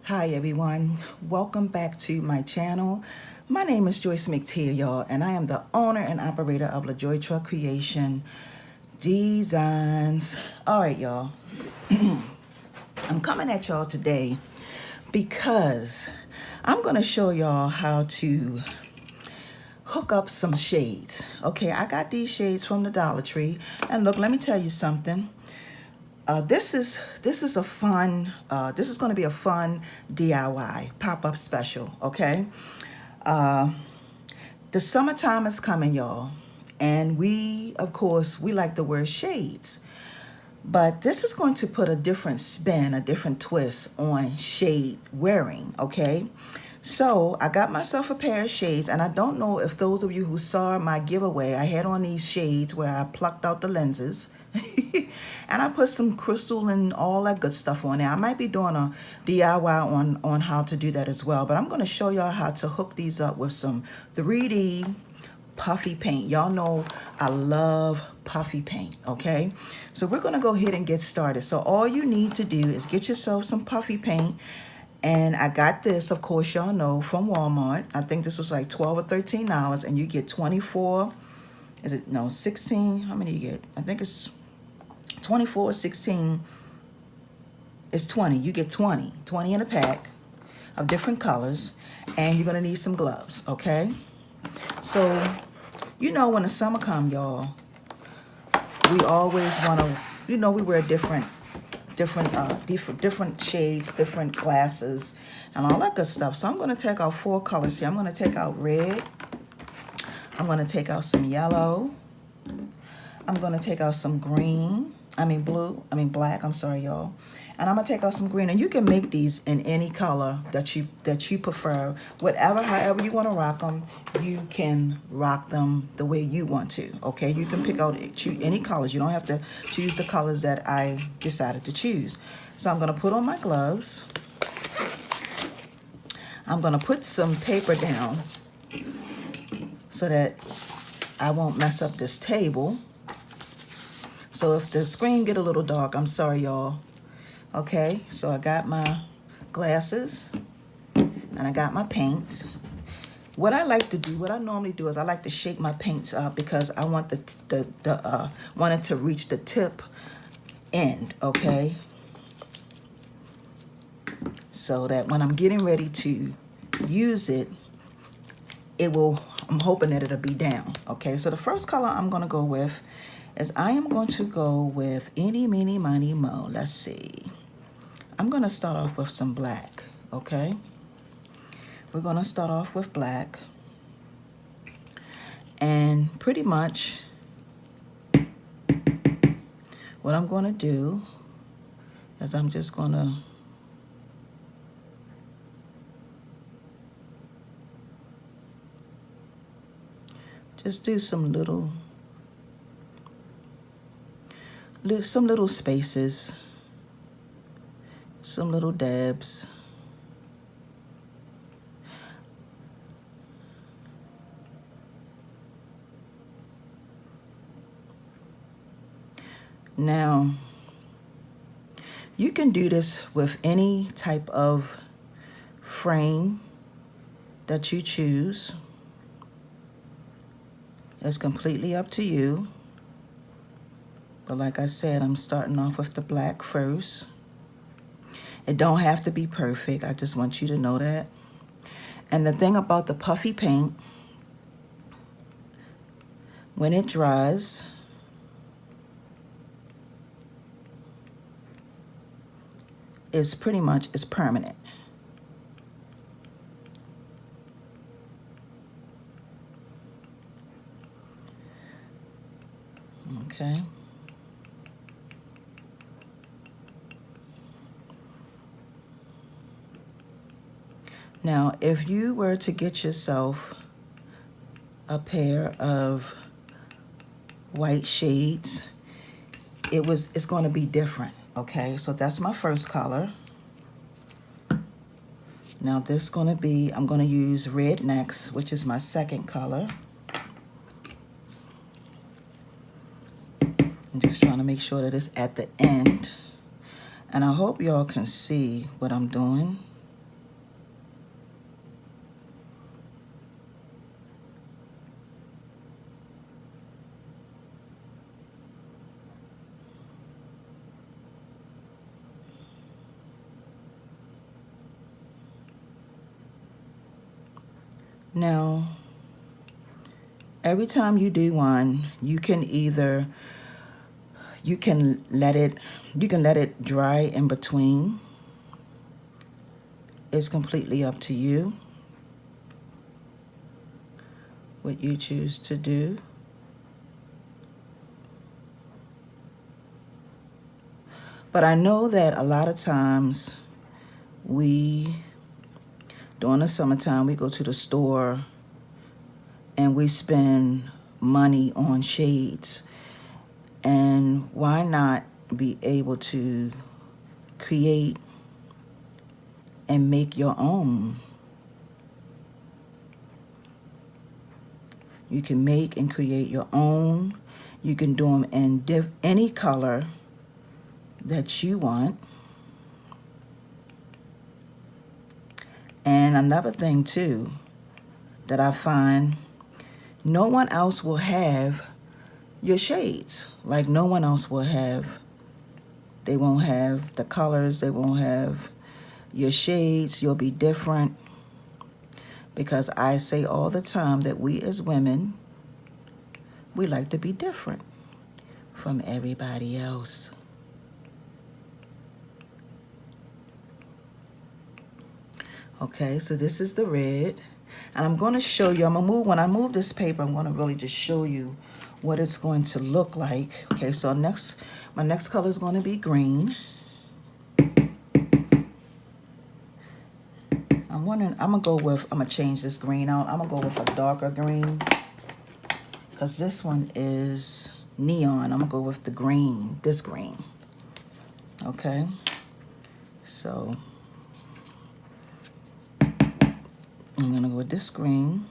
Hi everyone, welcome back to my channel. My name is Joyce McTeer, y'all, and I am the owner and operator of LaJoy Truck Creation Designs. All right, y'all, I'm coming at y'all today because I'm gonna show y'all how to hook up some shades. Okay, I got these shades from the Dollar Tree, and look, let me tell you something. This is a fun. This is going to be a fun DIY pop-up special. Okay, the summertime is coming, y'all, and we, of course, we like to wear shades. But this is going to put a different spin, a different twist on shade wearing, okay? So I got myself a pair of shades, and I don't know if those of you who saw my giveaway, I had on these shades where I plucked out the lenses. And I put some crystal and all that good stuff on there. I might be doing a DIY on how to do that as well. But I'm going to show y'all how to hook these up with some 3D puffy paint. Y'all know I love puffy paint, okay? So we're gonna go ahead and get started. So all you need to do is get yourself some puffy paint. And I got this, of course, y'all know, from Walmart. I think this was like $12 or $13, and you get 24, is it, no, 16, how many you get? I think it's 24, 16, it's 20. You get 20 in a pack of different colors, and you're gonna need some gloves, okay? So, you know, when the summer come, y'all, we always want to, you know, we wear different shades, different glasses, and all that good stuff. So I'm going to take out 4 colors here. I'm going to take out red. I'm going to take out some yellow. I'm going to take out some green. Black. I'm sorry, y'all. And I'm gonna take out some green. And you can make these in any color that you prefer. However you want to rock them, you can rock them the way you want to. Okay, you can choose any colors. You don't have to choose the colors that I decided to choose. So I'm gonna put on my gloves. I'm gonna put some paper down so that I won't mess up this table. So if the screen get a little dark, I'm sorry, y'all. Okay, so I got my glasses and I got my paints. What I normally do is I like to shake my paints up because I want want it to reach the tip end, okay? So that when I'm getting ready to use it, I'm hoping that it'll be down, okay? So the first color I'm gonna go with is I am going to go with Eeny, Meeny, Miny, Mo. Let's see. I'm going to start off with some black, okay? We're going to start off with black. And pretty much what I'm going to do is I'm just going to do some little spaces, some little dabs. Now, you can do this with any type of frame that you choose. It's completely up to you. But like I said, I'm starting off with the black first. It don't have to be perfect. I just want you to know that. And the thing about the puffy paint, when it dries, it's permanent. Okay. Now, if you were to get yourself a pair of white shades, it's going to be different, okay? So that's my first color. Now this is going to be, I'm going to use red next, which is my second color. I'm just trying to make sure that it's at the end. And I hope y'all can see what I'm doing. Now, every time you do one, you can let it dry in between. It's completely up to you what you choose to do. But I know that a lot of times during the summertime, we go to the store and we spend money on shades. And why not be able to create and make your own? You can make and create your own. You can do them in any color that you want. And another thing too that I find, no one else will have your shades. Like no one else will have. They won't have the colors. They won't have your shades. You'll be different. Because I say all the time that we as women, we like to be different from everybody else. Okay, so this is the red. And I'm going to show you, when I move this paper, I'm going to really just show you what it's going to look like. Okay, so my next color is going to be green. I'm going to change this green out. I'm going to go with a darker green because this one is neon. I'm going to go with the green, this green. Okay, so I'm going to go with this green.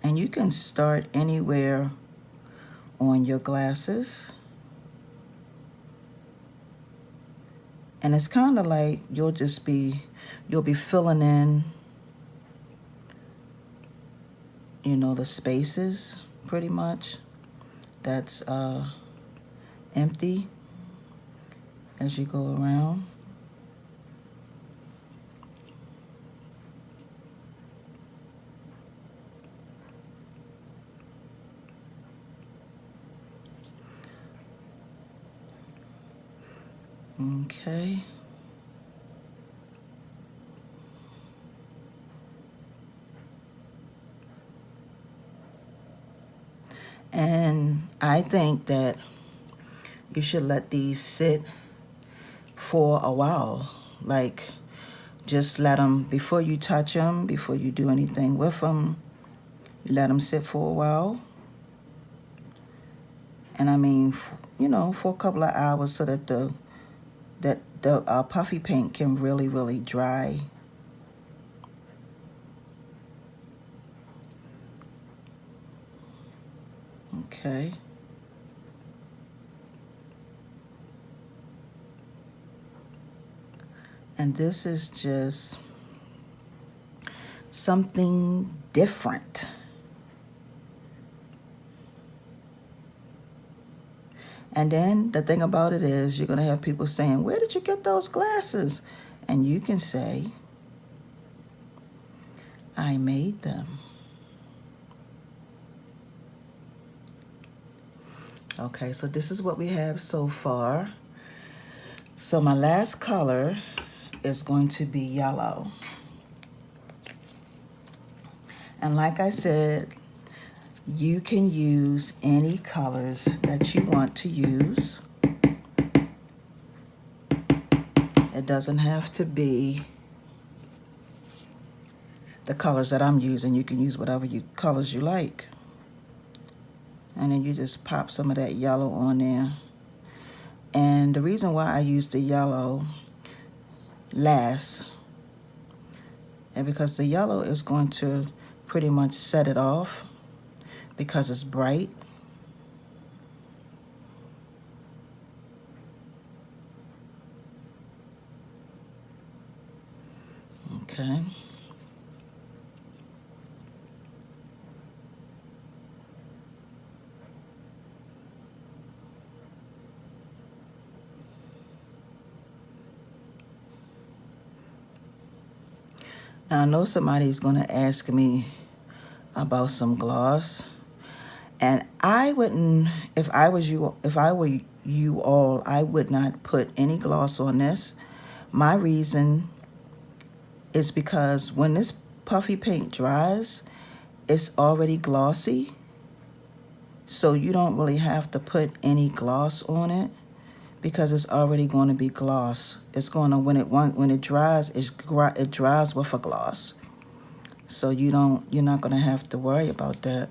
And you can start anywhere on your glasses. And it's kind of like you'll be filling in, the spaces pretty much that's empty as you go around. Okay. And I think that you should let these sit for a while. Like, just let them, before you touch them, before you do anything with them, you let them sit for a while. And I mean, for a couple of hours so that the puffy paint can really, really dry. Okay. And this is just something different. And then the thing about it is you're going to have people saying, where did you get those glasses? And you can say, I made them. Okay, so this is what we have so far. So my last color is going to be yellow. And like I said, you can use any colors that you want to use. It doesn't have to be the colors that I'm using. You can use whatever colors you like. And then you just pop some of that yellow on there. And the reason why I use the yellow last is because the yellow is going to pretty much set it off because it's bright. Okay. Now I know somebody's gonna ask me about some gloss, and I wouldn't, if I were you all, I would not put any gloss on this. My reason is because when this puffy paint dries, it's already glossy, so you don't really have to put any gloss on it because it's already going to be gloss. It's going to, when it dries, it dries with a gloss. So you're not going to have to worry about that.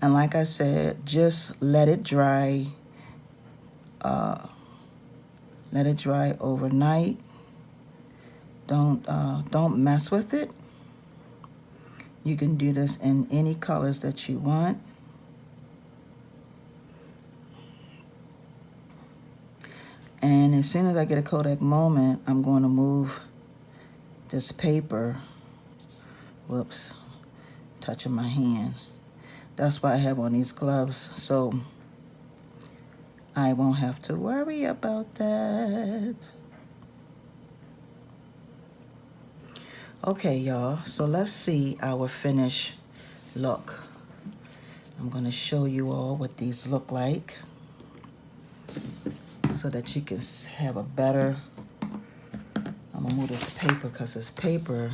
And like I said, just let it dry. Let it dry overnight. Don't mess with it. You can do this in any colors that you want. And as soon as I get a Kodak moment, I'm going to move this paper. Whoops, touching my hand. That's why I have on these gloves, so I won't have to worry about that. Okay, y'all, so let's see our finished look. I'm gonna show you all what these look like so that you can have a better, I'm gonna move this paper because this paper.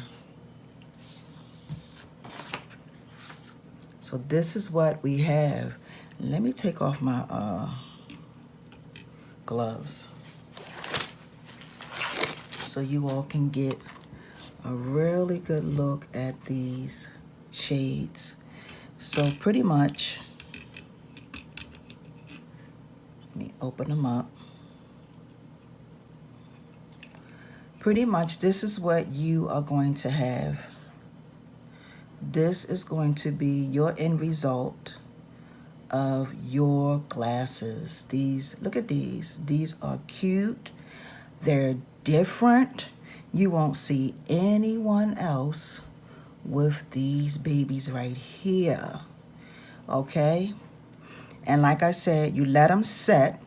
So this is what we have. Let me take off my gloves so you all can get a really good look at these shades. So pretty much, let me open them up. Pretty much this is what you are going to have. This is going to be your end result of your glasses. These, look at these. These are cute. They're different. You won't see anyone else with these babies right here. Okay? And like I said, you let them set.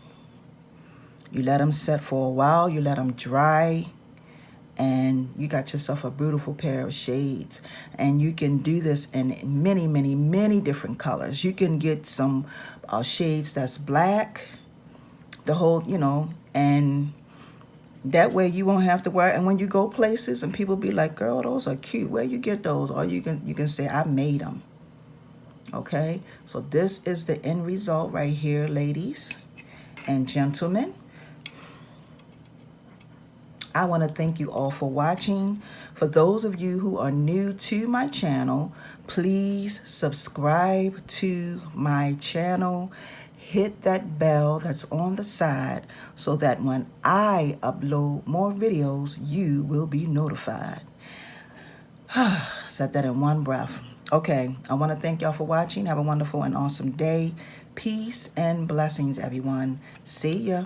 You let them set for a while. You let them dry. And you got yourself a beautiful pair of shades. And you can do this in many, many, many different colors. You can get some shades that's black, the whole, and that way you won't have to worry. And when you go places and people be like, girl, those are cute, where you get those? Or you can say, I made them. Okay, so this is the end result right here, ladies and gentlemen. I want to thank you all for watching. For those of you who are new to my channel, please subscribe to my channel. Hit that bell that's on the side so that when I upload more videos, you will be notified. Said that in one breath. Okay, I want to thank y'all for watching. Have a wonderful and awesome day. Peace and blessings, everyone. See ya.